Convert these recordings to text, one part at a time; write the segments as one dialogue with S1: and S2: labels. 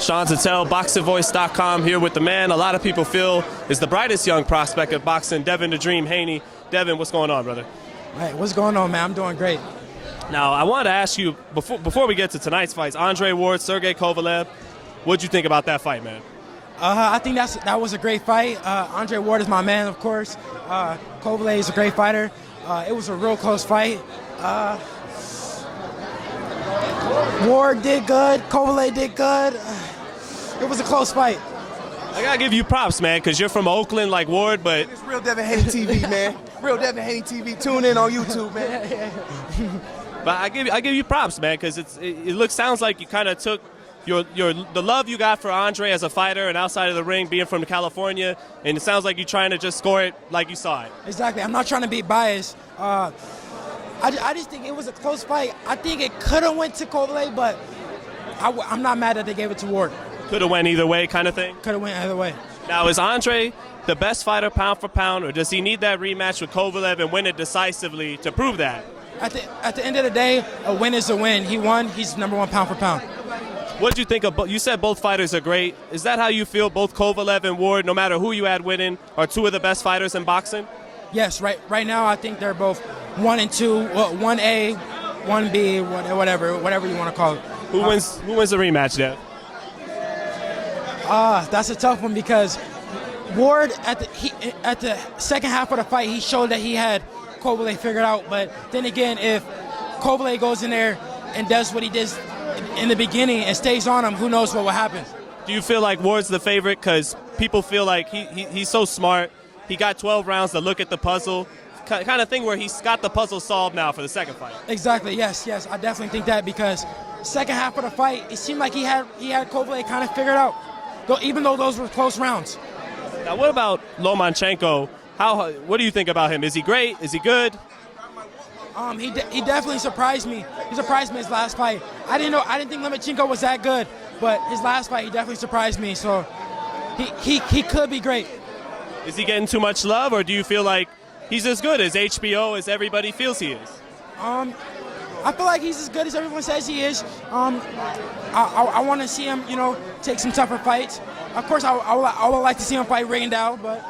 S1: Sean Zittel, BoxingVoice.com, here with the man a lot of people feel is the brightest young prospect of boxing, Devin the Dream Haney. Devin, what's going on, brother?
S2: Hey, what's going on, man? I'm doing great.
S1: Now, I wanted to ask you, before we get to tonight's fights, Andre Ward, Sergey Kovalev, what'd you think about that fight, man?
S2: I think that was a great fight. Andre Ward is my man, of course. Kovalev is a great fighter. It was a real close fight. Ward did good. Kovalev did good. It was a close fight.
S1: I gotta give you props, man, because you're from Oakland like Ward, but...
S3: It's Real Devin Haney TV, man. Real Devin Haney TV. Tune in on YouTube, man.
S1: But I give you props, man, because sounds like you kind of took the love you got for Andre as a fighter and outside of the ring, being from California, and it sounds like you're trying to just score it like you saw it.
S2: Exactly. I'm not trying to be biased. I just think it was a close fight. I think it could have went to Kovalev, but I'm not mad that they gave it to Ward.
S1: Could have went either way kind of thing?
S2: Could have went either way.
S1: Now, is Andre the best fighter pound for pound, or does he need that rematch with Kovalev and win it decisively to prove that?
S2: At the end of the day, a win is a win. He won. He's #1 pound for pound.
S1: What did you think of? You said both fighters are great. Is that how you feel? Both Kovalev and Ward, no matter who you had winning, are two of the best fighters in boxing?
S2: Yes. Right now, I think they're both 1 and 2, 1A, 1B, whatever you want to call it.
S1: Who wins the rematch, Dev?
S2: That's a tough one because Ward at the second half of the fight, he showed that he had Kovalev figured out. But then again, if Kovalev goes in there and does what he did in the beginning and stays on him, who knows what will happen.
S1: Do you feel like Ward's the favorite because people feel like he's so smart, he got 12 rounds to look at the puzzle, kind of thing where he's got the puzzle solved now for the second fight?
S2: Exactly, yes, I definitely think that because second half of the fight, it seemed like he had Kovalev kind of figured out, even though those were close rounds.
S1: Now what about Lomachenko? What do you think about him? Is he great? Is he good?
S2: He definitely surprised me. He surprised me his last fight. I didn't think Lomachenko was that good, but his last fight he definitely surprised me. So he could be great.
S1: Is he getting too much love, or do you feel like he's as good as HBO as everybody feels he is?
S2: I feel like he's as good as everyone says he is. I want to see him, take some tougher fights. Of course, I would like to see him fight Rigondeaux, but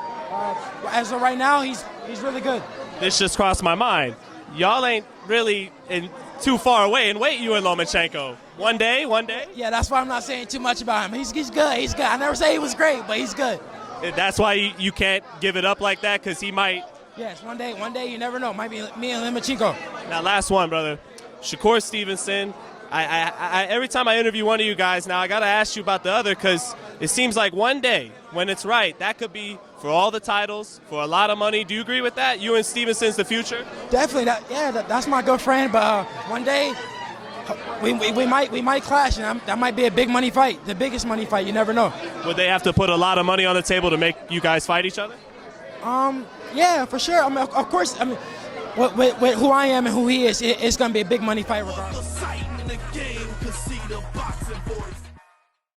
S2: as of right now, he's really good.
S1: This just crossed my mind. Y'all ain't really too far away in weight, you and Lomachenko. One day?
S2: Yeah, that's why I'm not saying too much about him. He's good. He's good. I never say he was great, but he's good.
S1: That's why you can't give it up like that, because he might.
S2: Yes, one day you never know. Might be me and Lomachenko.
S1: Now, last one, brother. Shakur Stevenson. I every time I interview one of you guys now, I got to ask you about the other, because it seems like one day, when it's right, that could be for all the titles, for a lot of money. Do you agree with that? You and Stevenson's the future?
S2: Definitely. That's my good friend. But one day, we might clash, and that might be a big money fight, the biggest money fight. You never know.
S1: Would they have to put a lot of money on the table to make you guys fight each other?
S2: Yeah, for sure. Of course. With who I am and who he is, it's going to be a big money fight regardless.